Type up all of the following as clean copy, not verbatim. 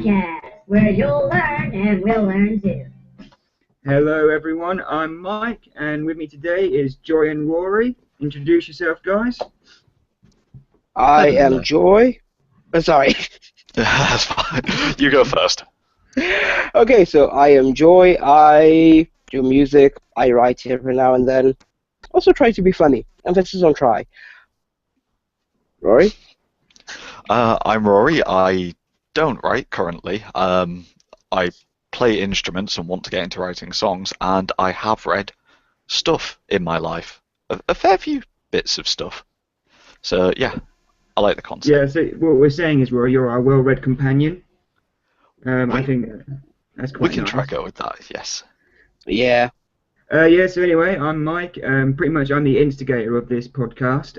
podcast, where you'll learn and we'll learn too. Hello everyone, I'm Mike, and with me today is Joy and Rory. Introduce yourself, guys. I am Joy. Sorry. That's fine. You go first. Okay, so I am Joy. I do music. I write every now and then. Also try to be funny. Emphasis on try. Rory? I'm Rory. I don't write currently. I play instruments and want to get into writing songs, and I have read stuff in my life. A fair few bits of stuff. So, yeah, I like the concept. Yeah, so what we're saying is, Rory, you're our well-read companion. I think that's quite We can nice. try go with that, yes. Yeah. So anyway, I'm Mike. Pretty much I'm the instigator of this podcast.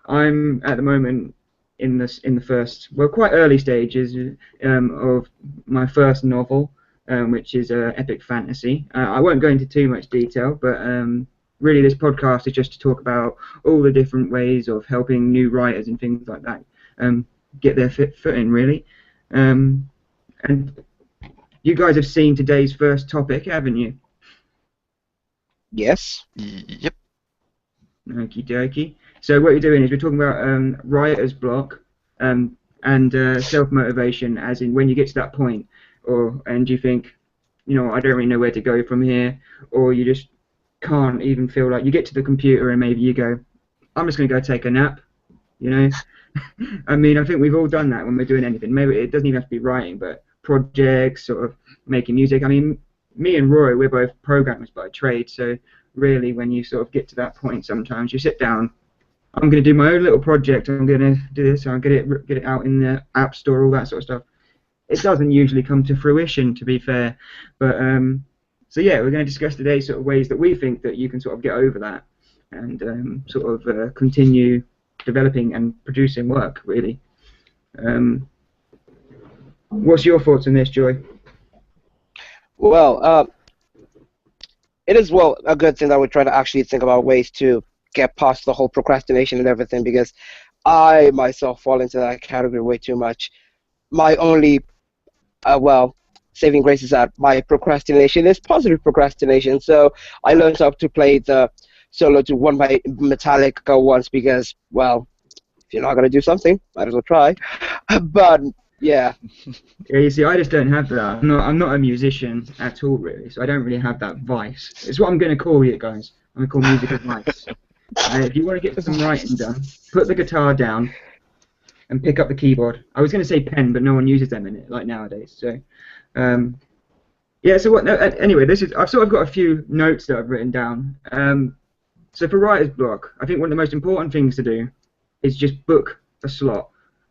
I'm at the moment in the first, well, quite early stages of my first novel, which is epic fantasy. I won't go into too much detail, but really this podcast is just to talk about all the different ways of helping new writers and things like that get their foot in, really. And you guys have seen today's first topic, haven't you? Yes. Yep. Okie dokie. So what you're doing is we're talking about writer's block and self-motivation, as in when you get to that point, and you think, you know, I don't really know where to go from here, or you just can't even feel like you get to the computer and maybe you go, I'm just going to go take a nap, you know. I mean, I think we've all done that when we're doing anything. Maybe it doesn't even have to be writing, but projects, sort of making music. I mean, me and Roy, we're both programmers by trade, so really when you sort of get to that point, sometimes you sit down, I'm going to do my own little project, I'm going to do this, I'll get it out in the App Store, all that sort of stuff. It doesn't usually come to fruition, to be fair, but so yeah, we're going to discuss today sort of ways that we think that you can sort of get over that and sort of continue developing and producing work, really. What's your thoughts on this, Joy? Well, it is, well, a good thing that we try to actually think about ways to get past the whole procrastination and everything, because I myself fall into that category way too much. My only, saving grace is that my procrastination is positive procrastination, so I learned how to play the solo to one by Metallica once because, well, if you're not going to do something, might as well try. But yeah. Yeah, you see, I just don't have that. I'm not a musician at all, really, so I don't really have that vice. It's what I'm going to call it, guys. I'm going to call music a vice. If you want to get some writing done, put the guitar down and pick up the keyboard. I was going to say pen, but no one uses them in it, like nowadays. So, yeah. So what? No, anyway, I've sort of got a few notes that I've written down. So for writer's block, I think one of the most important things to do is just book a slot.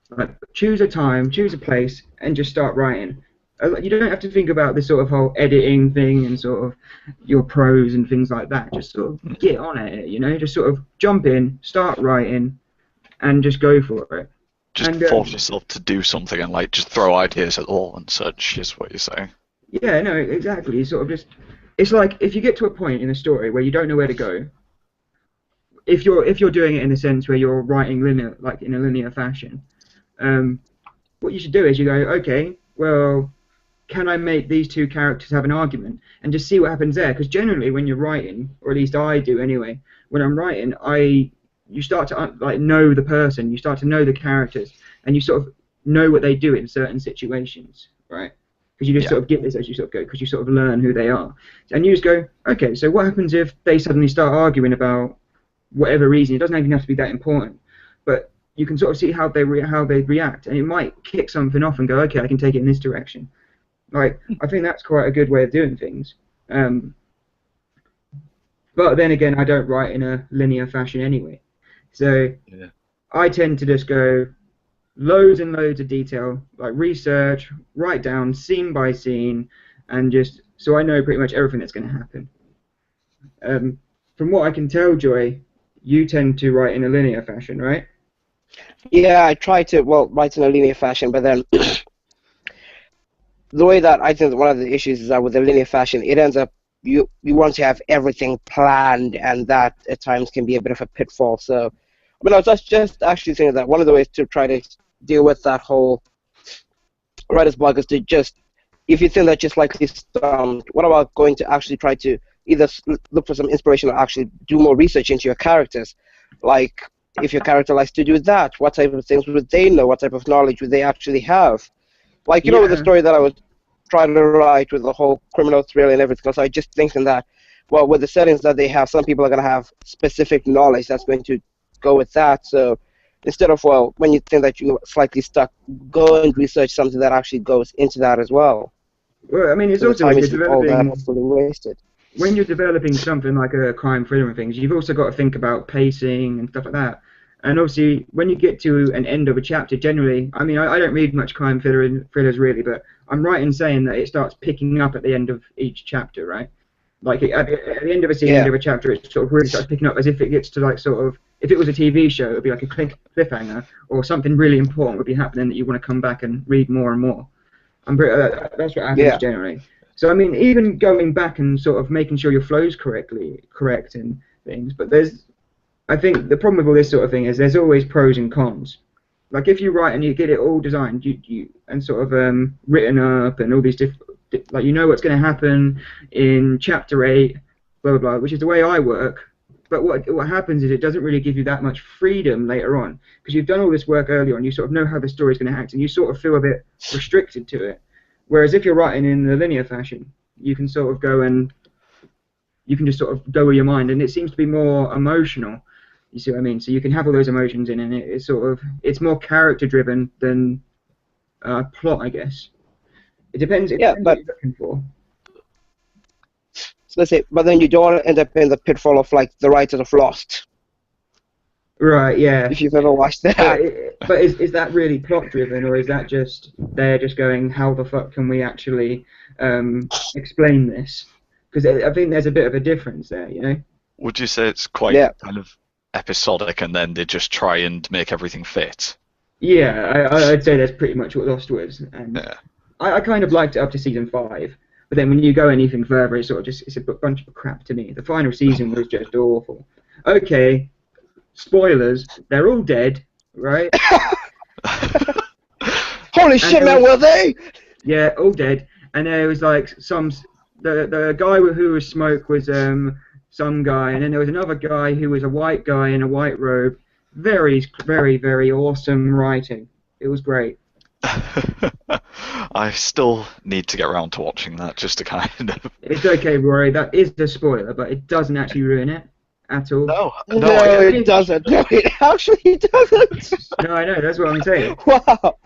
Like, choose a time, choose a place, and just start writing. You don't have to think about this sort of whole editing thing and sort of your prose and things like that. Just sort of get on at it, you know. Just sort of jump in, start writing, and just go for it. Just force yourself to do something and like just throw ideas at the wall and such is what you're saying. Yeah, no, exactly. You sort of just, it's like if you get to a point in a story where you don't know where to go. If you're doing it in the sense where you're writing linear, like in a linear fashion. What you should do is you go, okay, well, can I make these two characters have an argument and just see what happens there? Because generally, when you're writing, or at least I do anyway, when I'm writing, you start to like know the person, you start to know the characters, and you sort of know what they do in certain situations, right? Because you just sort of get this as you sort of go, because you sort of learn who they are, and you just go, okay, so what happens if they suddenly start arguing about whatever reason? It doesn't even have to be that important, but you can sort of see how they react, and it might kick something off and go, okay, I can take it in this direction. Like, I think that's quite a good way of doing things. But then again, I don't write in a linear fashion anyway. So I tend to just go loads and loads of detail, like research, write down scene by scene, and just so I know pretty much everything that's going to happen. From what I can tell, Joy, you tend to write in a linear fashion, right? Yeah, I try to, write in a linear fashion, but then the way that I think one of the issues is that with the linear fashion, it ends up you want to have everything planned, and that at times can be a bit of a pitfall. So, I mean, I was just actually thinking that one of the ways to try to deal with that whole writer's block is to just, if you think that you're slightly stumped, what about going to actually try to either look for some inspiration or actually do more research into your characters? Like, if your character likes to do that, what type of things would they know? What type of knowledge would they actually have? Like, you know, with the story that I was trying to write with the whole criminal thriller and everything else, I just thinking that, well, with the settings that they have, some people are going to have specific knowledge that's going to go with that. So instead of, well, when you think that you're slightly stuck, go and research something that actually goes into that as well. Well, I mean, it's So also the when time you're isn't all that developing fully wasted. when you're developing something like a crime thriller and things, you've also got to think about pacing and stuff like that. And obviously, when you get to an end of a chapter, generally, I mean, I don't read much crime thrillers really, but I'm right in saying that it starts picking up at the end of each chapter, right? Like at the end of a scene, Yeah. end of a chapter, it sort of really starts picking up as if it gets to like sort of, if it was a TV show, it would be like a cliffhanger, or something really important would be happening that you want to come back and read more and more. That's what happens generally. So I mean, even going back and sort of making sure your flow's correct and things, but I think the problem with all this sort of thing is there's always pros and cons. Like if you write and you get it all designed, you and sort of written up and all these like you know what's going to happen in chapter 8, blah blah blah, which is the way I work. But what happens is it doesn't really give you that much freedom later on because you've done all this work earlier on. You sort of know how the story's going to act, and you sort of feel a bit restricted to it. Whereas if you're writing in the linear fashion, you can sort of go and you can just sort of go with your mind, and it seems to be more emotional. You see what I mean? So you can have all those emotions in, and it's more character driven than plot, I guess. It depends. It depends what you're looking for. So let's say, but then you don't want to end up in the pitfall of like the writers of Lost. Right. Yeah. If you've ever watched that. But is that really plot driven, or is that just they're just going, how the fuck can we actually explain this? Because I think there's a bit of a difference there, you know. Would you say it's quite kind of episodic, and then they just try and make everything fit? Yeah, I'd say that's pretty much what Lost was, and I kind of liked it up to season 5, but then when you go anything further, it's sort of it's a bunch of crap to me. The final season was just awful. Okay, spoilers, they're all dead, right? Holy shit, man, were they? Yeah, all dead, and there was like the guy who was Smoke was some guy, and then there was another guy who was a white guy in a white robe. Very, very, very awesome writing. It was great. I still need to get around to watching that, just to kind of... It's okay, Rory, that is the spoiler, but it doesn't actually ruin it at all. No, it doesn't. No, it actually doesn't. No, I know, that's what I'm saying. Wow.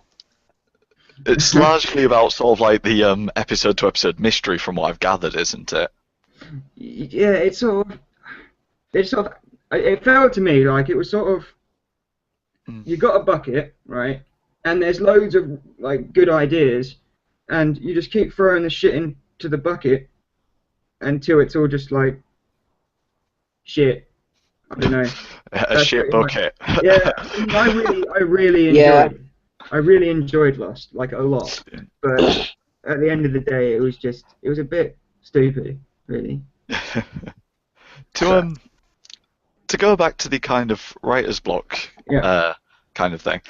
It's largely about sort of like the episode-to-episode mystery from what I've gathered, isn't it? Yeah, it felt to me like it was sort of, you got a bucket, right, and there's loads of like good ideas, and you just keep throwing the shit into the bucket until it's all just like shit. I don't know. A shit bucket. Yeah, I really enjoyed it. I really enjoyed Lost, like a lot, but at the end of the day, it was a bit stupid, really. To go back to the kind of writer's block kind of thing,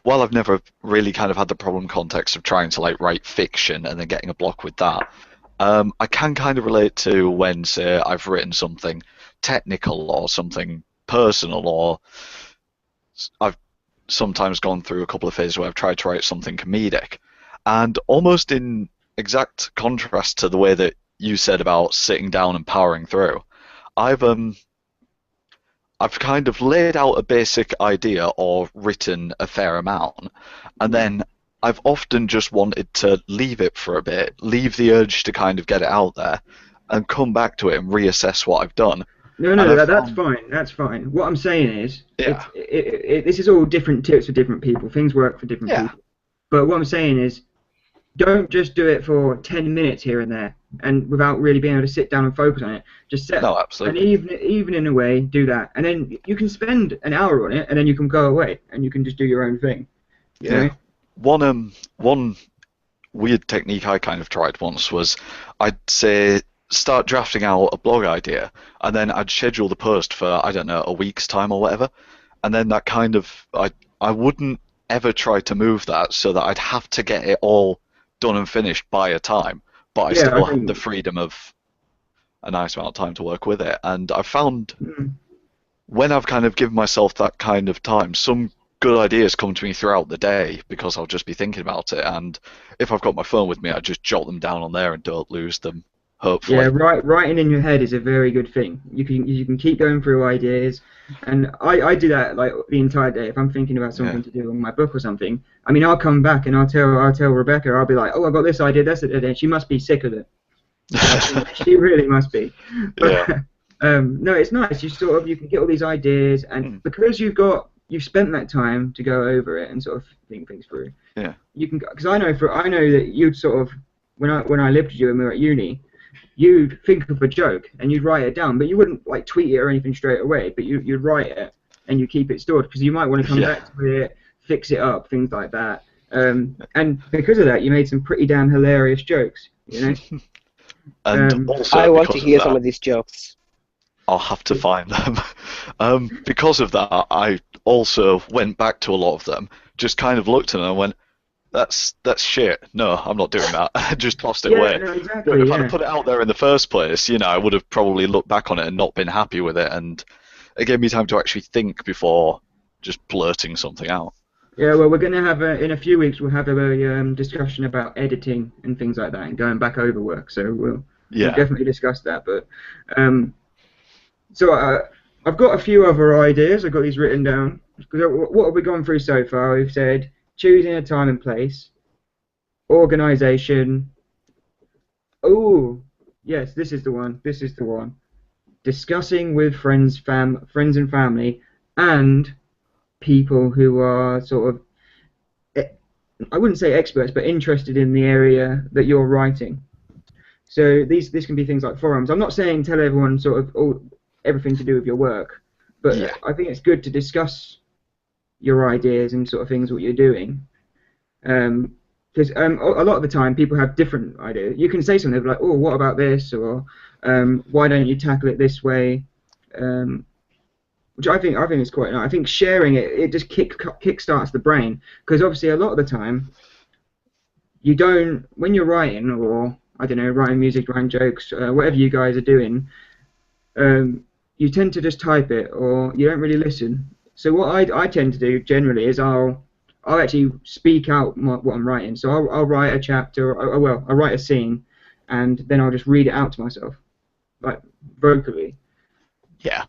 while I've never really kind of had the problem context of trying to like write fiction and then getting a block with that, I can kind of relate to when, say, I've written something technical or something personal, or I've sometimes gone through a couple of phases where I've tried to write something comedic, and almost in exact contrast to the way that you said about sitting down and powering through, I've kind of laid out a basic idea or written a fair amount, and then I've often just wanted to leave it for a bit, leave the urge to kind of get it out there, and come back to it and reassess what I've done. No, that's fine. That's fine. What I'm saying is, this is all different tips for different people. Things work for different people. But what I'm saying is, don't just do it for 10 minutes here and there, and without really being able to sit down and focus on it. Just set an evening away, do that, and then you can spend an hour on it, and then you can go away, and you can just do your own thing. You know? One weird technique I kind of tried once was, I'd say, start drafting out a blog idea, and then I'd schedule the post for, I don't know, a week's time or whatever, and then that kind of, I wouldn't ever tried to move that so that I'd have to get it all done and finished by a time, but I Yeah, I still have the think. freedom of a nice amount of time to work with it. And I found Mm, when I've kind of given myself that kind of time, some good ideas come to me throughout the day because I'll just be thinking about it. And if I've got my phone with me, I just jot them down on there and don't lose them, yeah, hopefully. writing in your head is a very good thing. You can keep going through ideas, and I do that like the entire day. If I'm thinking about Yeah. something to do on my book or something, I mean, I'll come back and I'll tell Rebecca. I'll be like, oh, I got this idea. That's it. And she must be sick of it. She really must be. Yeah. But no, it's nice. You can get all these ideas, and Mm. because you've spent that time to go over it and sort of think things through. Yeah. You can, because I know that you'd sort of when I lived with you and we were at uni, you'd think of a joke and you'd write it down, but you wouldn't like tweet it or anything straight away. But you'd write it and you keep it stored because you might want to come Yeah. back to it, fix it up, things like that. And because of that, you made some pretty damn hilarious jokes. You know. And Um, I also want to because of hear some that, of these jokes. I'll have to find them. Because of that, I also went back to a lot of them, just kind of looked at them and went, that's shit. No, I'm not doing that. I just tossed it yeah, away. no, But exactly. if I'd have Yeah. put it out there in the first place, I would have probably looked back on it and not been happy with it, and it gave me time to actually think before just blurting something out. Yeah, well, we're going to have in a few weeks. We'll have a discussion about editing and things like that, and going back over work. So we'll Yeah. definitely discuss that. But um, so I've got a few other ideas. I've got these written down. What have we gone through so far? We've said choosing a time and place, organization. Oh, yes, this is the one. This is the one. Discussing with friends and family, and people who are sort of I wouldn't say experts, but interested in the area that you're writing. So this can be things like forums. I'm not saying tell everyone sort of everything to do with your work, Yeah. but I think it's good to discuss your ideas and sort of things what you're doing. Because a lot of the time people have different ideas. You can say something like, "Oh, what about this?" or "Why don't you tackle it this way?" Um, which I think is quite nice. I think sharing it just kick starts the brain because obviously a lot of the time you don't when you're writing or I don't know writing music, writing jokes, whatever you guys are doing, you tend to just type it or you don't really listen. So what I tend to do generally is I'll actually speak out what I'm writing. So I'll write a chapter, or I'll write a scene, and then I'll just read it out to myself, like vocally, Yeah.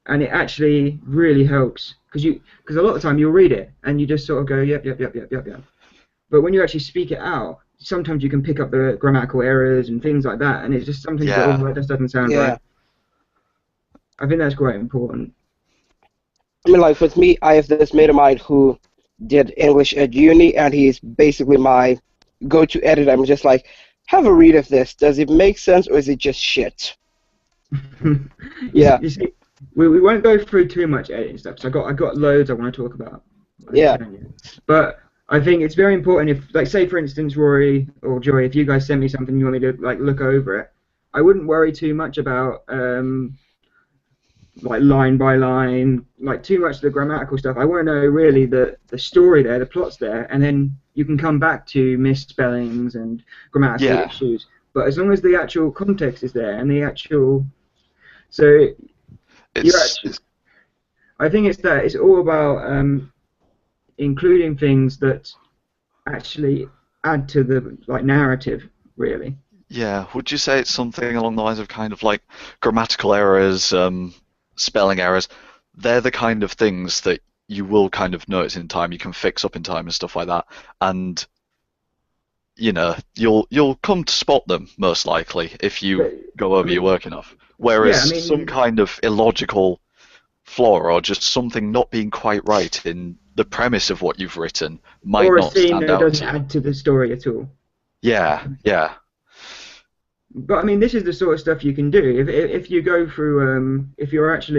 and it actually really helps because a lot of the time you'll read it and you just sort of go yep yep yep yep yep yep. But when you actually speak it out, sometimes you can pick up the grammatical errors and things like that, and it's just sometimes you go, Yeah. oh, that just doesn't sound Yeah. right. I think that's quite important. I mean, like with me, I have this mate of mine who did English at uni, and he's basically my go-to editor. I'm just like, have a read of this. Does it make sense, or is it just shit? Yeah. You see, we won't go through too much editing stuff. So I got loads I want to talk about. Yeah. But I think it's very important if, like, say for instance, Rory or Joy, if you guys send me something you want me to like look over it, I wouldn't worry too much about like line by line, like too much of the grammatical stuff. I want to know really the story there, the plot's there, and then you can come back to misspellings and grammatical Yeah. issues. But as long as the actual context is there and the actual, so you're It's actually, I think it's all about including things that actually add to the like narrative, really. yeah. Would you say it's something along the lines of kind of like grammatical errors, spelling errors? They're the kind of things that you will kind of notice in time. You can fix up in time and stuff like that, and you'll come to spot them most likely if you But go I over your mean, work enough. yeah, Whereas I some mean, kind of illogical flaw or just something not being quite right in the premise of what you've written might or a not scene stand that out doesn't to you. add to the story at all. Yeah, yeah, But I mean, this is the sort of stuff you can do if you go through if you're at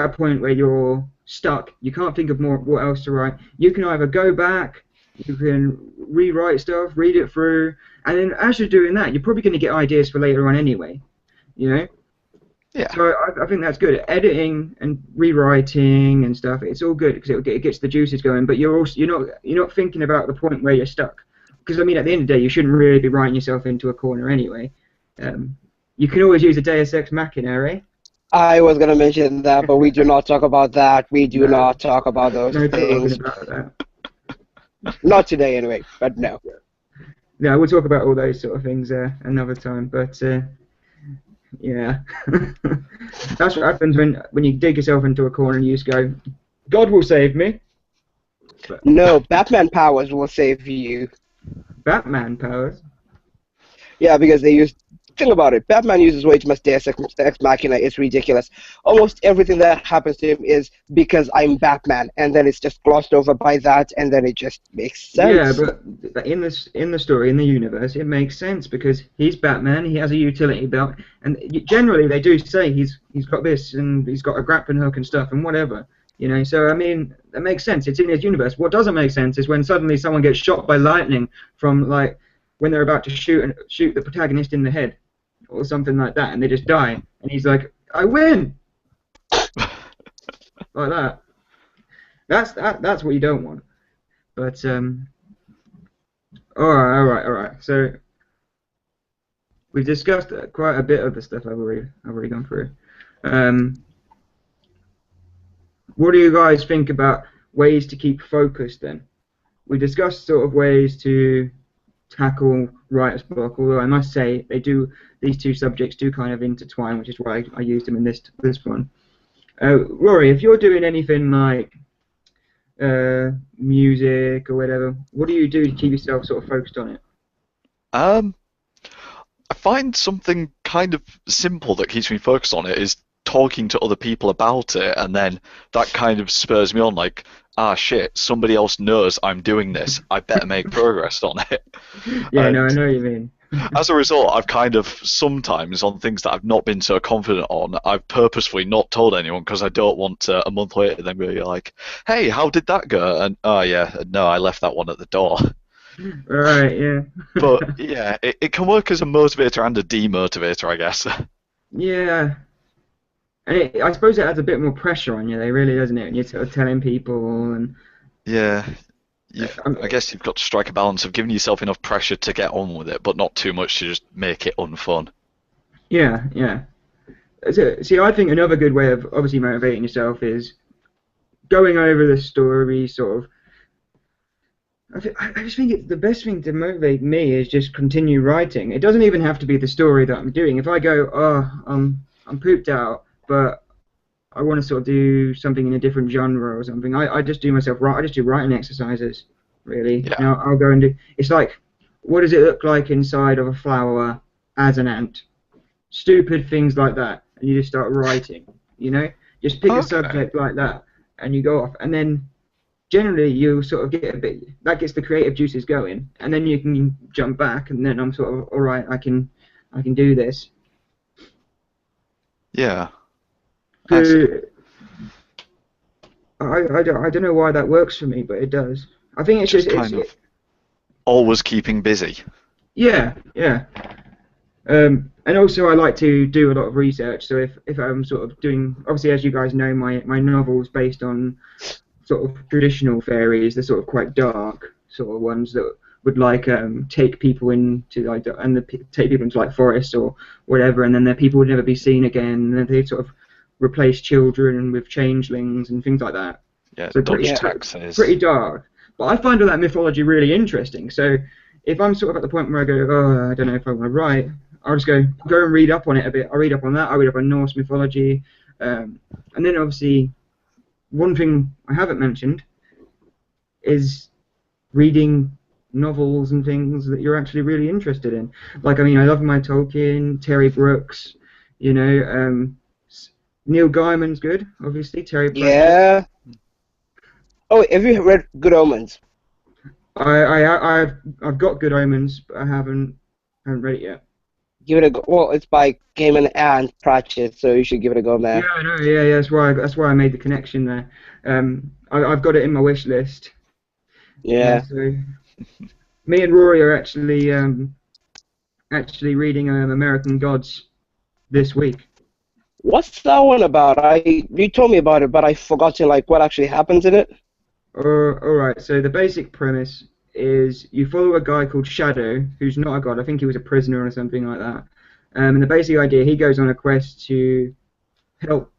a point where you're stuck, you can't think of more what else to write. You can either go back, you can rewrite stuff, read it through, and then as you're doing that, you're probably going to get ideas for later on anyway. You know. Yeah. So I think that's good. Editing and rewriting and stuff, it's all good because it gets the juices going. But you're not thinking about the point where you're stuck. Because I mean, at the end of the day, you shouldn't really be writing yourself into a corner anyway. You can always use a Deus Ex Machina, eh? I was going to mention that, but we do not talk about that. We do No, not talk about those no talking things. about that. Not today, anyway, but no. Yeah, we'll talk about all those sort of things another time. But yeah, that's what happens when you dig yourself into a corner and you just go, "God will save me." But No, Batman powers will save you. Batman powers. Yeah, because they use. Think about it. Batman uses way too much Deus Ex Machina. It's ridiculous. Almost everything that happens to him is because I'm Batman, and then it's just glossed over by that, and then it just makes Yeah, sense. but in the story, in the universe, it makes sense because he's Batman. He has a utility belt, and generally they do say he's got this and he's got a grappling hook and stuff and whatever. So I mean, that makes sense. It's in his universe. What doesn't make sense is when suddenly someone gets shot by lightning from like when they're about to shoot the protagonist in the head or something like that, and they just die, and he's like, "I win," like that. That's what you don't want. But all right. So we've discussed quite a bit of the stuff I've already gone through. What do you guys think about ways to keep focused then? We discussed sort of ways to tackle writer's block, although I must say these two subjects do kind of intertwine, which is why I used them in this one. Rory, if you're doing anything like music or whatever, what do you do to keep yourself sort of focused on it? Um, I find something kind of simple that keeps me focused on it is talking to other people about it, and then that kind of spurs me on, like, ah, shit, somebody else knows I'm doing this. I better make progress on it. Yeah, And no, I know what you mean. as a result, I've kind of sometimes on things that I've not been so confident on, I've purposefully not told anyone because I don't want to, a month later then be like, hey, how did that go? And oh yeah, no, I left that one at the door. Right, yeah. But yeah, it can work as a motivator and a demotivator, I guess. Yeah, and I suppose it adds a bit more pressure on you, though, really, doesn't it? And you're sort of telling people, and Yeah, um, I guess you've got to strike a balance of giving yourself enough pressure to get on with it, but not too much to just make it unfun. yeah. So, see, I think another good way of obviously motivating yourself is going over the story, sort of. I just think the best thing to motivate me is just continue writing. It doesn't even have to be the story that I'm doing. If I go, oh, I'm pooped out, but I want to sort of do something in a different genre or something, I just do myself I just do writing exercises, really. Yeah. I'll go and do. It's like, what does it look like inside of a flower as an ant? Stupid things like that, and you just start writing. Just pick a Okay. subject like that, and you go off, and then generally you sort of get a bit that gets the creative juices going, and then you can jump back, and then I'm sort of all right. I can do this. Yeah. I see. So I don't know why that works for me, but it does. I think it's Just just kind of always keeping busy. yeah. And also I like to do a lot of research. So if I'm sort of doing, obviously as you guys know, my novel's based on sort of traditional fairies. They're sort of quite dark sort of ones that would like take people into like take people into like forests or whatever, and then their people would never be seen again. And then they sort of replace children with changelings and things like that. Yeah, So dodge taxes. pretty dark. But I find all that mythology really interesting. So if I'm sort of at the point where I go, oh, I don't know if I want to write, I'll just go and read up on it a bit. I'll read up on that. I'll read up on Norse mythology, and then obviously one thing I haven't mentioned is reading novels and things that you're actually really interested in. Like, I mean, I love my Tolkien, Terry Brooks, Neil Gaiman's good, obviously, Terry Pratchett. Yeah. Oh, have you read Good Omens? I've got Good Omens, but I haven't read it yet. Give it a go. Well, it's by Gaiman and Pratchett, so you should give it a go, man. Yeah, I know. Yeah. That's why I made the connection there. I've got it in my wish list. Yeah. So me and Rory are actually reading American Gods this week. What's that one about? You told me about it, but I forgot to like what actually happens in it. Alright, so the basic premise is you follow a guy called Shadow, who's not a god. I think he was a prisoner or something like that. And the basic idea, he goes on a quest to help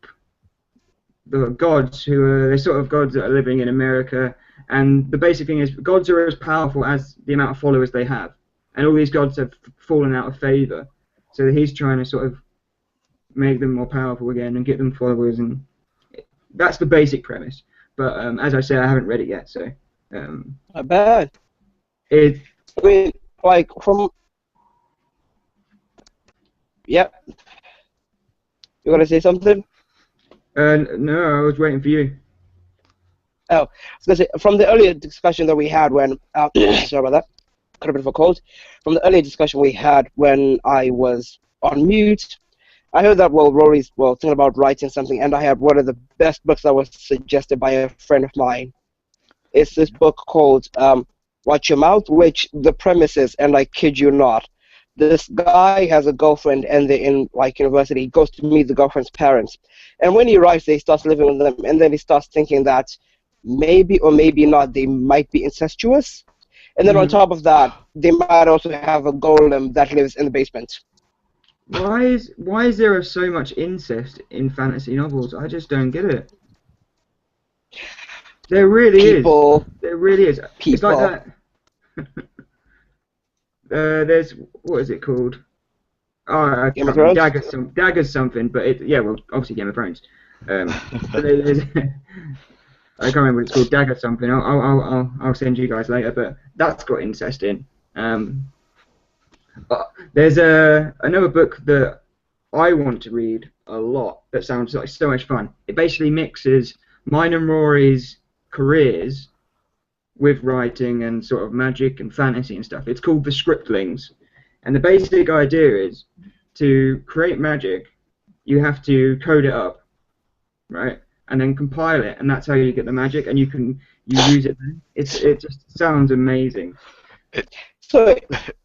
the gods, who are the sort of gods that are living in America. And the basic thing is, gods are as powerful as the amount of followers they have. And all these gods have fallen out of favor. So he's trying to sort of make them more powerful again and get them followers, and that's the basic premise. But as I say, I haven't read it yet, so Not bad. it. I mean, like from. Yep. You want to say something? No, I was waiting for you. Oh, I was gonna say from the earlier discussion that we had when sorry about that, got a bit of a cold. From the earlier discussion we had when I was on mute, I heard that Rory's thinking about writing something, and I have one of the best books that was suggested by a friend of mine. It's this book called Watch Your Mouth, which the premise is, and I kid you not, this guy has a girlfriend and they're in like university. He goes to meet the girlfriend's parents, and when he arrives, he starts living with them, and then he starts thinking that maybe or maybe not they might be incestuous, and then on top of that, they might also have a golem that lives in the basement. Why is there so much incest in fantasy novels? I just don't get it. There really is. There really is. It's like that. There's, what is it called? Oh, Game of Thrones? Dagger's something, but well, obviously Game of Thrones. But there's, I can't remember what it's called. Dagger something. I'll send you guys later. But that's got incest in. There's another book that I want to read a lot that sounds like so much fun. It basically mixes mine and Rory's careers with writing and sort of magic and fantasy and stuff. It's called The Scriptlings, and the basic idea is to create magic, you have to code it up, right, and then compile it, and that's how you get the magic, and you use it. It just sounds amazing. So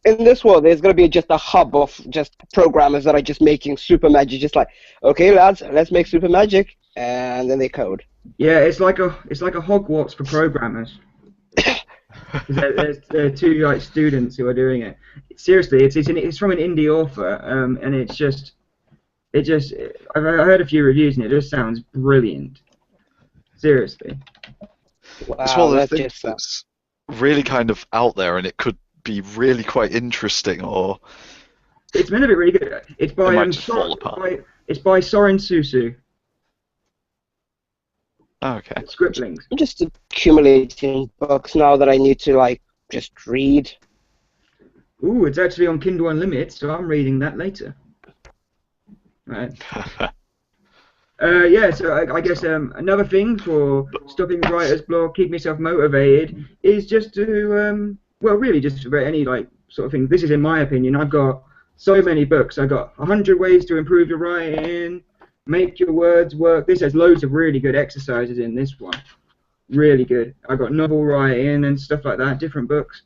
in this world, there's going to be just a hub of just programmers that are just making super magic, just like, okay, lads, let's make super magic, and then they code. Yeah, it's like a Hogwarts for programmers. there are two like students who are doing it. Seriously, it's from an indie author, and I heard a few reviews and it just sounds brilliant. Seriously. Wow, it's one of those things that's really kind of out there, and it could be really quite interesting, or it's meant to be really good. It's by it's by Soren Susu. Oh, okay. Scriptlings. I'm just accumulating books now that I need to like just read. Ooh, it's actually on Kindle Unlimited, so I'm reading that later. Right. Yeah, so I guess another thing for stopping writer's block, keeping yourself motivated, is just to really just about any like sort of thing. This is in my opinion. I've got so many books. I've got 100 ways to improve your writing. Make your words work. This has loads of really good exercises in this one. Really good. I've got novel writing and stuff like that, different books.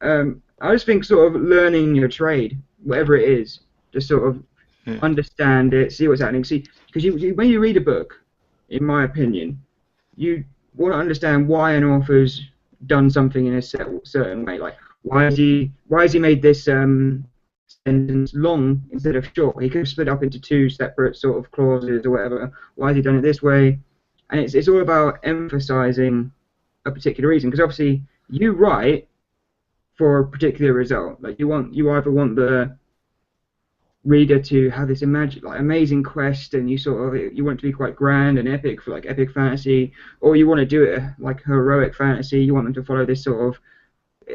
I just think sort of learning your trade, whatever it is, just sort of understand it, see what's happening. See, because when you read a book, in my opinion, you want to understand why an author's done something in a certain way. Like, why has he made this sentence long instead of short? He could have split up into two separate sort of clauses or whatever. Why has he done it this way? And it's all about emphasizing a particular reason, because obviously you write for a particular result. Like you either want the reader to have this amazing quest, and you want it to be quite grand and epic for like epic fantasy, or you want to do it like heroic fantasy. You want them to follow this sort of,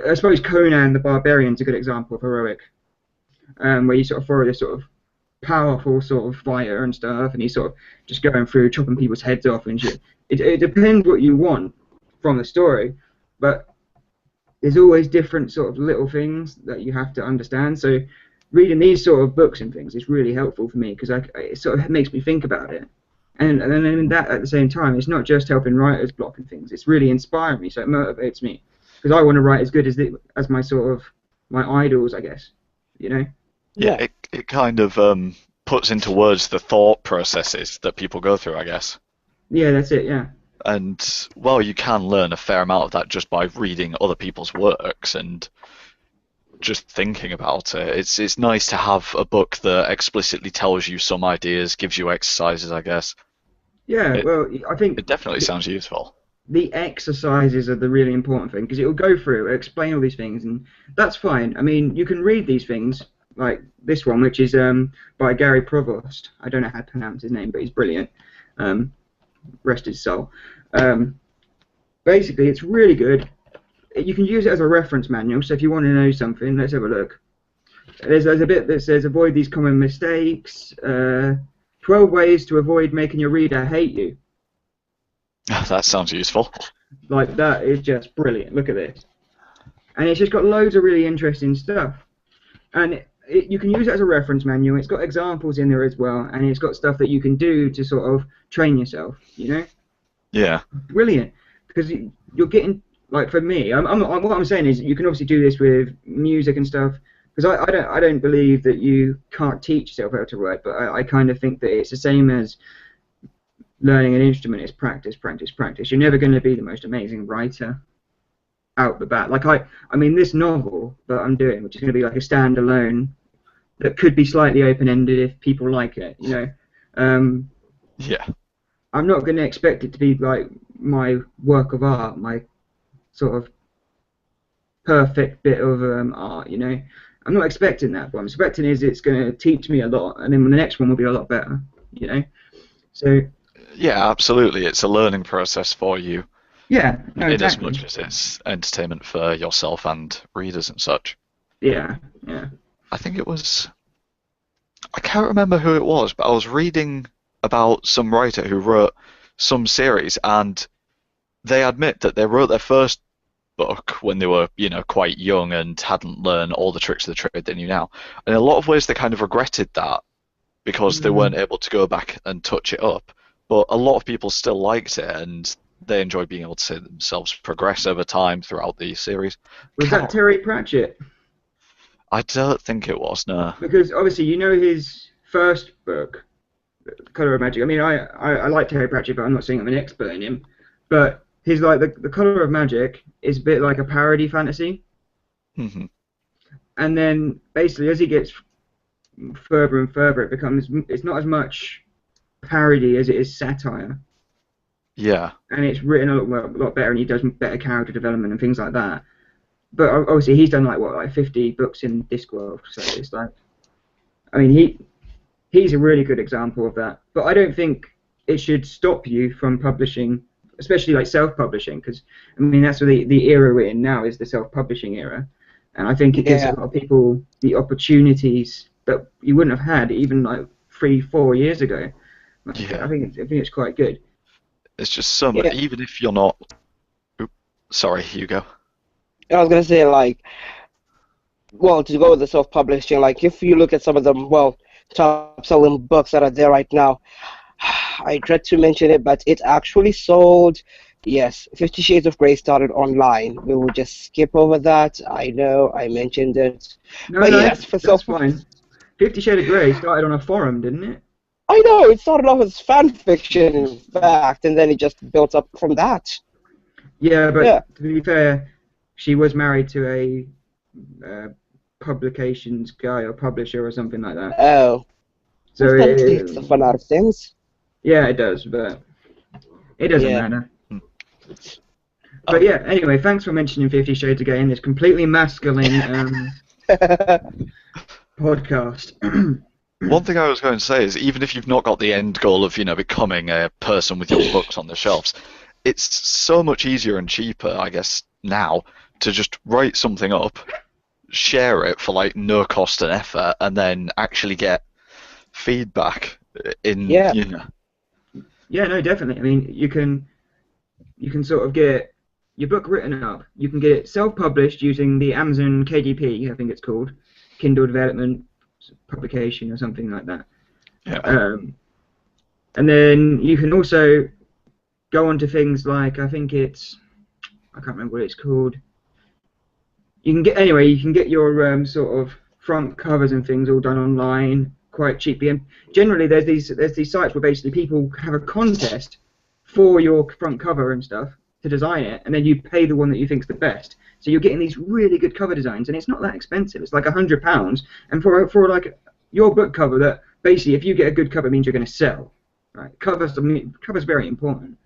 I suppose Conan the Barbarian's a good example of heroic. Where you sort of follow this sort of powerful sort of fighter and stuff, and he's sort of just going through chopping people's heads off and shit. It depends what you want from the story, but there's always different sort of little things that you have to understand. So reading these sort of books and things is really helpful for me, because it sort of makes me think about it. And then that at the same time, it's not just helping writers block and things. It's really inspiring me, so it motivates me, because I want to write as good as my sort of my idols, I guess. You know. Yeah, it kind of puts into words the thought processes that people go through, I guess. Yeah, that's it. Yeah. And well, you can learn a fair amount of that just by reading other people's works and just thinking about it. It's nice to have a book that explicitly tells you some ideas, gives you exercises, I guess. Yeah. It, Well, I think it definitely sounds useful. the exercises are the really important thing because it will go through, it'll explain all these things, and that's fine. I mean, you can read these things like this one, which is by Gary Provost. I don't know how to pronounce his name, but he's brilliant. Rest his soul. Basically, it's really good. You can use it as a reference manual, so if you want to know something, let's have a look. There's a bit that says avoid these common mistakes, 12 ways to avoid making your reader hate you. That sounds useful. Like, that is just brilliant. Look at this. And it's just got loads of really interesting stuff. And you can use it as a reference manual. It's got examples in there as well, and it's got stuff that you can do to sort of train yourself, you know? Yeah. Brilliant. Because you're getting, like, for me, what I'm saying is you can obviously do this with music and stuff, because I don't believe that you can't teach yourself how to write, but I kind of think that it's the same as learning an instrument. Is practice, practice, practice. You're never going to be the most amazing writer out the bat. Like I mean, this novel that I'm doing, which is going to be like a standalone, that could be slightly open-ended if people like it, you know. Yeah. I'm not going to expect it to be like my work of art, my sort of perfect bit of art, you know. I'm not expecting that. What I'm expecting is it's going to teach me a lot, and then the next one will be a lot better, you know. So. Yeah, absolutely. It's a learning process for you. Yeah, no, in exactly. as much as it's entertainment for yourself and readers and such. Yeah, yeah. I think it was... I can't remember who it was, but I was reading about some writer who wrote some series, and they admit that they wrote their first book when they were, you know, quite young and hadn't learned all the tricks of the trade they knew now. And in a lot of ways they kind of regretted that because they weren't able to go back and touch it up. But a lot of people still liked it, and they enjoy being able to see themselves progress over time throughout the series. Was that Terry Pratchett? I don't think it was, no. Because obviously you know his first book, The Colour of Magic. I mean, I like Terry Pratchett, but I'm not saying I'm an expert in him. But he's like the Colour of Magic is a bit like a parody fantasy. Mm-hmm. And then basically as he gets further and further, it's not as much parody as it is satire. Yeah. And it's written a lot better, and he does better character development and things like that. But obviously he's done like 50 books in Discworld, so it's like, I mean, he's a really good example of that. But I don't think it should stop you from publishing, especially like self-publishing, because I mean that's the era we're in now is the self-publishing era, and I think it gives a lot of people the opportunities that you wouldn't have had even like 3-4 years ago. Yeah. I think it's quite good. It's just so much, even if you're not... Oops, sorry, Hugo. I was going to say, like, well, to go with the self-publishing, like, if you look at some of the, well, top-selling books that are there right now, I dread to mention it, but it actually sold, yes, 50 Shades of Grey started online. We will just skip over that. I know, I mentioned it. No, but no, yes, for that's fine. 50 Shades of Grey started on a forum, didn't it? I know, it started off as fan fiction, in fact, and then it just built up from that. Yeah, but to be fair, she was married to a publications guy or publisher or something like that. Oh. So that takes the fun out of things. Yeah, it does, but it doesn't matter. But yeah, anyway, thanks for mentioning 50 Shades of Grey in this completely masculine podcast. One thing I was going to say is, even if you've not got the end goal of, you know, becoming a person with your books on the shelves, it's so much easier and cheaper, I guess, now to just write something up, share it for like no cost and effort, and then actually get feedback in, you know. Yeah, no, definitely. I mean, you can sort of get your book written up. You can get it self-published using the Amazon KDP, I think it's called, Kindle Development Publication or something like that. Yeah. And then you can also go on to things like, I think it's, I can't remember what it's called. You can get your sort of front covers and things all done online, quite cheaply. And generally, there's these sites where basically people have a contest for your front cover and stuff to design it, and then you pay the one that you think's the best. So you're getting these really good cover designs, and it's not that expensive. It's like £100, and for like your book cover, that basically if you get a good cover, it means you're going to sell. Right? Cover's very important.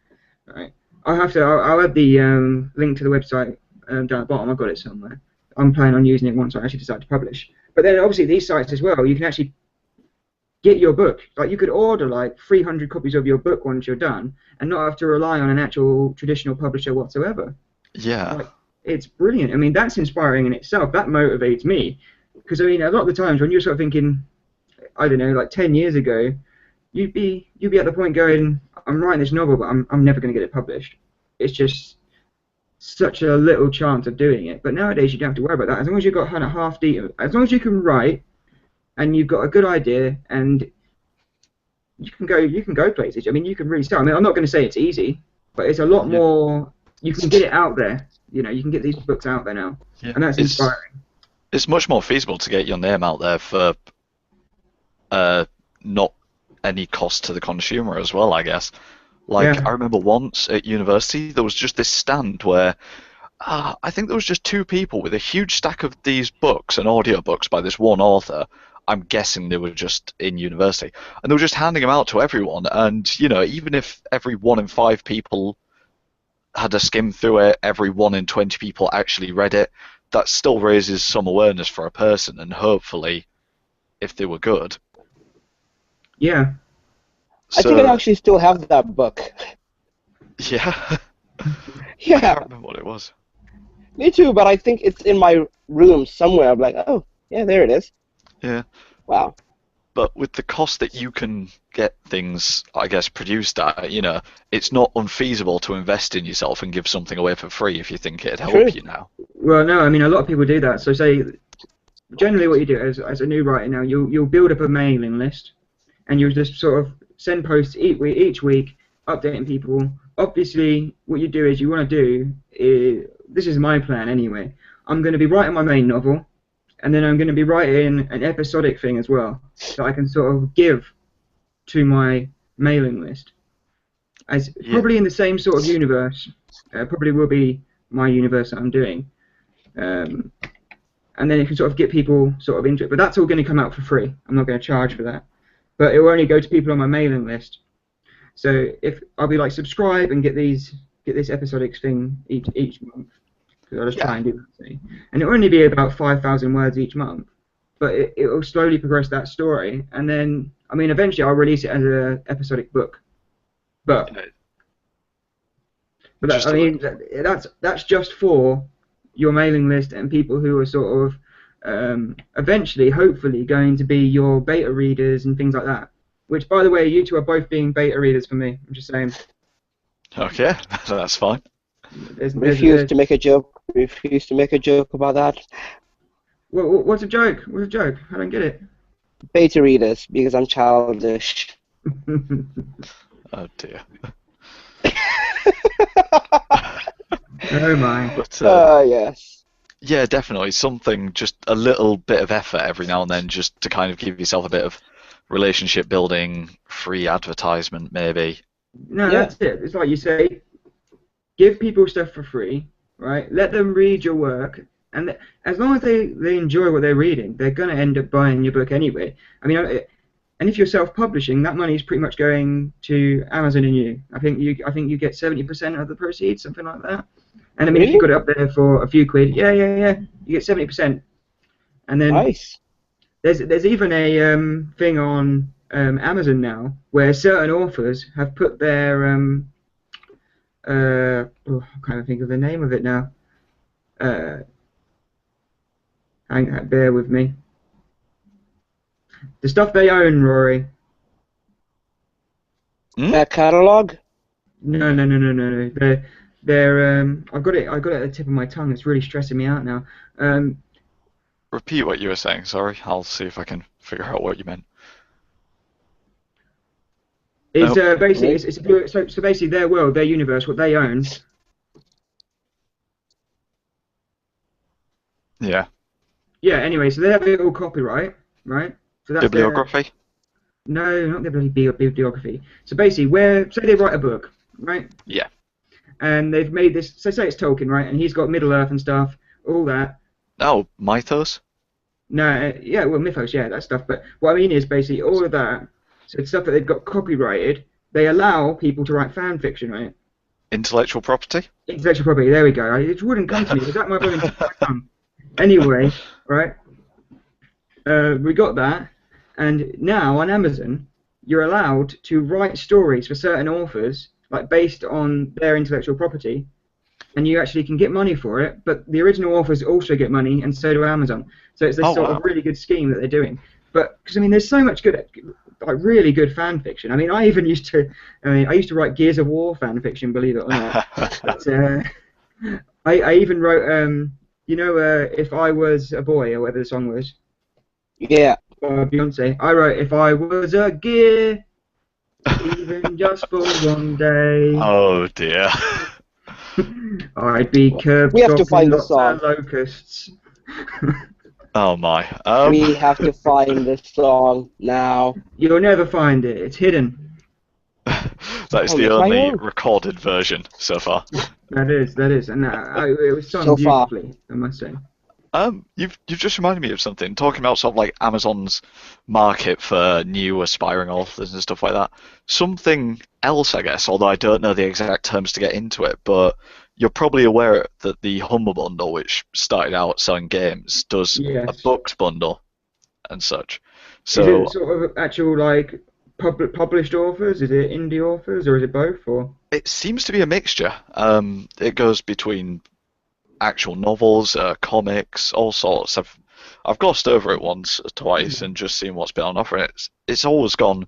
Right? I'll add the link to the website down at the bottom. I've got it somewhere. I'm planning on using it once I actually decide to publish. But then obviously these sites as well, you can actually get your book. Like you could order like 300 copies of your book once you're done, and not have to rely on an actual traditional publisher whatsoever. Yeah. Like, it's brilliant. I mean, that's inspiring in itself. That motivates me, because I mean, a lot of the times when you're sort of thinking, I don't know, like 10 years ago, you'd be at the point going, I'm writing this novel, but I'm never going to get it published. It's just such a little chance of doing it. But nowadays you don't have to worry about that. As long as you've got kind of half decent, as long as you can write, and you've got a good idea, and you can go places. I mean, you can really start. I mean, I'm not going to say it's easy, but it's a lot more. You can get it out there. You know, you can get these books out there now, and that's inspiring. It's much more feasible to get your name out there for not any cost to the consumer as well, I guess. Like, I remember once at university, there was just this stand where I think there was just 2 people with a huge stack of these books and audiobooks by this one author. I'm guessing they were just in university. And they were just handing them out to everyone. And, you know, even if every 1 in 5 people had a skim through it, every 1 in 20 people actually read it, that still raises some awareness for a person. And hopefully, if they were good. Yeah. I think I actually still have that book. Yeah. Yeah. I can't remember what it was. Me too, but I think it's in my room somewhere. I'm like, oh, yeah, there it is. Yeah. Wow. But with the cost that you can get things, I guess, produced at, you know, it's not unfeasible to invest in yourself and give something away for free if you think it'd help you now. Well, no, I mean, a lot of people do that. So say, generally what you do as a new writer now, you'll build up a mailing list, and you'll just sort of send posts each week, updating people. Obviously, what you do is you want to do is, this is my plan anyway, I'm going to be writing my main novel, and then I'm going to be writing an episodic thing as well that I can sort of give to my mailing list. As probably in the same sort of universe, probably will be my universe that I'm doing. And then it can sort of get people sort of into it. But that's all going to come out for free. I'm not going to charge for that. But it will only go to people on my mailing list. So if I'll be like, subscribe and get this episodic thing each month. I'll just try and do that thing. And it'll only be about 5,000 words each month. But it will slowly progress that story. And then, I mean, eventually I'll release it as an episodic book. But that, I mean, that's just for your mailing list and people who are sort of eventually, hopefully, going to be your beta readers and things like that. Which, by the way, you two are both being beta readers for me. I'm just saying. Okay, that's fine. Refuse to make a joke. Refuse to make a joke about that. What's a joke? What's a joke? I don't get it. Beta readers, because I'm childish. Oh dear. Oh my. But, yes. Yeah, definitely. Something, just a little bit of effort every now and then, just to kind of give yourself a bit of relationship building, free advertisement, maybe. No, that's it. It's like you say, give people stuff for free, right? Let them read your work, and as long as they enjoy what they're reading, they're going to end up buying your book anyway. I mean, and if you're self-publishing, that money is pretty much going to Amazon and you. I think you get 70% of the proceeds, something like that. And I mean, if you got it up there for a few quid, you get 70%. And then nice. There's even a thing on Amazon now where certain authors have put their I can't think of the name of it now. Bear with me. The stuff they own, Rory. Their catalog? No. They're I've got it at the tip of my tongue. It's really stressing me out now. Repeat what you were saying, sorry. I'll see if I can figure out what you meant. It's basically so basically their world, their universe, what they own. Yeah. Yeah. Anyway, so they have it all copyright, right? So that's Bibliography. No, not the bloody bibliography. So basically, where say they write a book, right? Yeah. And they've made this. So say it's Tolkien, right? And he's got Middle Earth and stuff, all that. Oh, Mythos? No, yeah, well, Mythos, yeah, that stuff. But what I mean is basically all of that. So it's stuff that they've got copyrighted. They allow people to write fan fiction, right? Intellectual property? Intellectual property. There we go. It wouldn't come to me. It was that my bloody tongue. Anyway, right? We got that, and now on Amazon, you're allowed to write stories for certain authors, like based on their intellectual property, and you actually can get money for it. But the original authors also get money, and so do Amazon. So it's this Oh, sort wow. of really good scheme that they're doing. But because I mean, there's so much good, like really good fan fiction. I mean, I used to write Gears of War fan fiction, believe it or not. But, I even wrote, If I Was a Boy, or whatever the song was. Yeah. Beyonce. I wrote, if I was a gear, even just for one day, Oh dear. I'd be curbed We have to dropping find the lots song. of locusts. Oh my. We have to find the song now. You'll never find it. It's hidden. That is Oh, the yes, I only know. recorded version so far. That is, and it was sung So far. beautifully, I must say. You've just reminded me of something. Talking about sort of like Amazon's market for new aspiring authors and stuff like that. Something else, I guess, although I don't know the exact terms to get into it, but you're probably aware that the Humble Bundle, which started out selling games, does a Yes. books bundle and such. Is So it sort of actual like published authors? Is it indie authors, or is it both? Or it seems to be a mixture. It goes between actual novels, comics, all sorts. I've glossed over it once or twice and just seen what's been on offer. And it's always gone.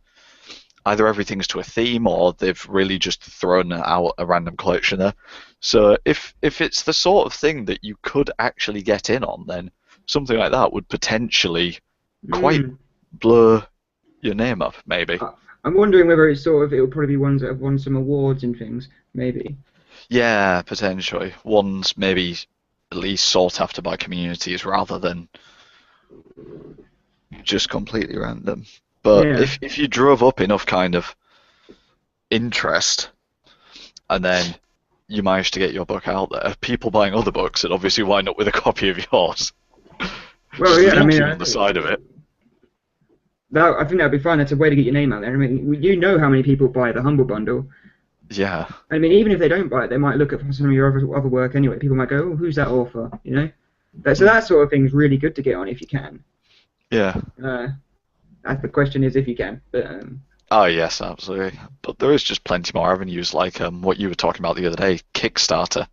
Either everything's to a theme, or they've really just thrown out a random collection there. So if it's the sort of thing that you could actually get in on, then something like that would potentially quite blow your name up, maybe. I'm wondering whether it'll probably be ones that have won some awards and things, maybe. Yeah, potentially. One's maybe at least sought after by communities rather than just completely random. But Yeah. if you drove up enough kind of interest and then you managed to get your book out there, people buying other books would obviously wind up with a copy of yours. Well, Just yeah, I mean, leaking on the side of it. I think that'd be fine. That's a way to get your name out there. I mean, you know how many people buy the Humble Bundle. Yeah. I mean, even if they don't buy it, they might look at some of your other work anyway. People might go, "Oh, who's that author?" You know. So that sort of thing is really good to get on if you can. Yeah. The question is if you can. But Oh yes, absolutely. But there is just plenty more avenues, like what you were talking about the other day, Kickstarter.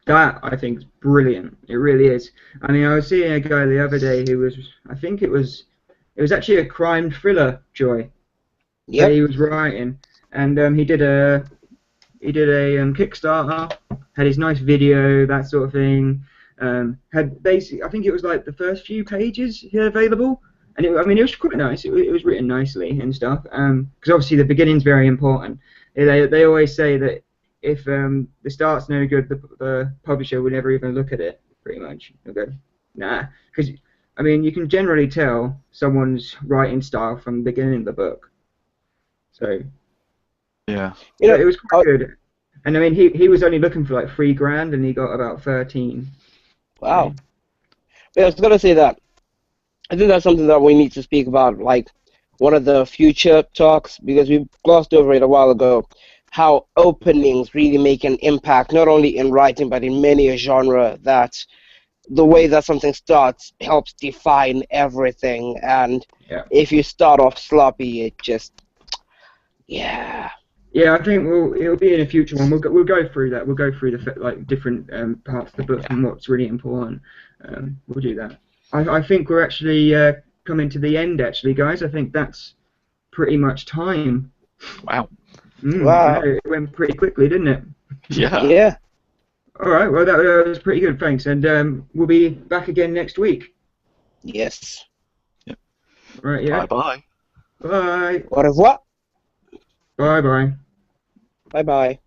that I think is brilliant. It really is. I mean, I was seeing a guy the other day who was, I think it was actually a crime thriller, Joy. Yep. That he was writing, and he did a Kickstarter, had his nice video, that sort of thing. Had basically, I think it was like the first few pages he had available, and it was quite nice. It was written nicely and stuff. Because obviously the beginning's very important. They always say that if the start's no good, the publisher will never even look at it. Pretty much, they'll go, nah, because I mean you can generally tell someone's writing style from the beginning of the book. So Yeah. You know, it was quite good. And I mean he was only looking for like $3,000 and he got about 13. wow. Yeah, I was gonna say that. I think that's something that we need to speak about, like one of the future talks, because we glossed over it a while ago. How openings really make an impact, not only in writing but in many a genre. That the way that something starts helps define everything, and Yeah. if you start off sloppy, it just, yeah. Yeah, I think it'll be in a future one. We'll go through that. We'll go through the like different parts of the book and what's really important. We'll do that. I think we're actually coming to the end, actually, guys. I think that's pretty much time. Wow. Wow. It went pretty quickly, didn't it? Yeah. Yeah. All right. Well, that was pretty good. Thanks. And we'll be back again next week. Yes. All right. Yeah. Bye bye. Bye. Au revoir. Bye. Bye. Bye bye.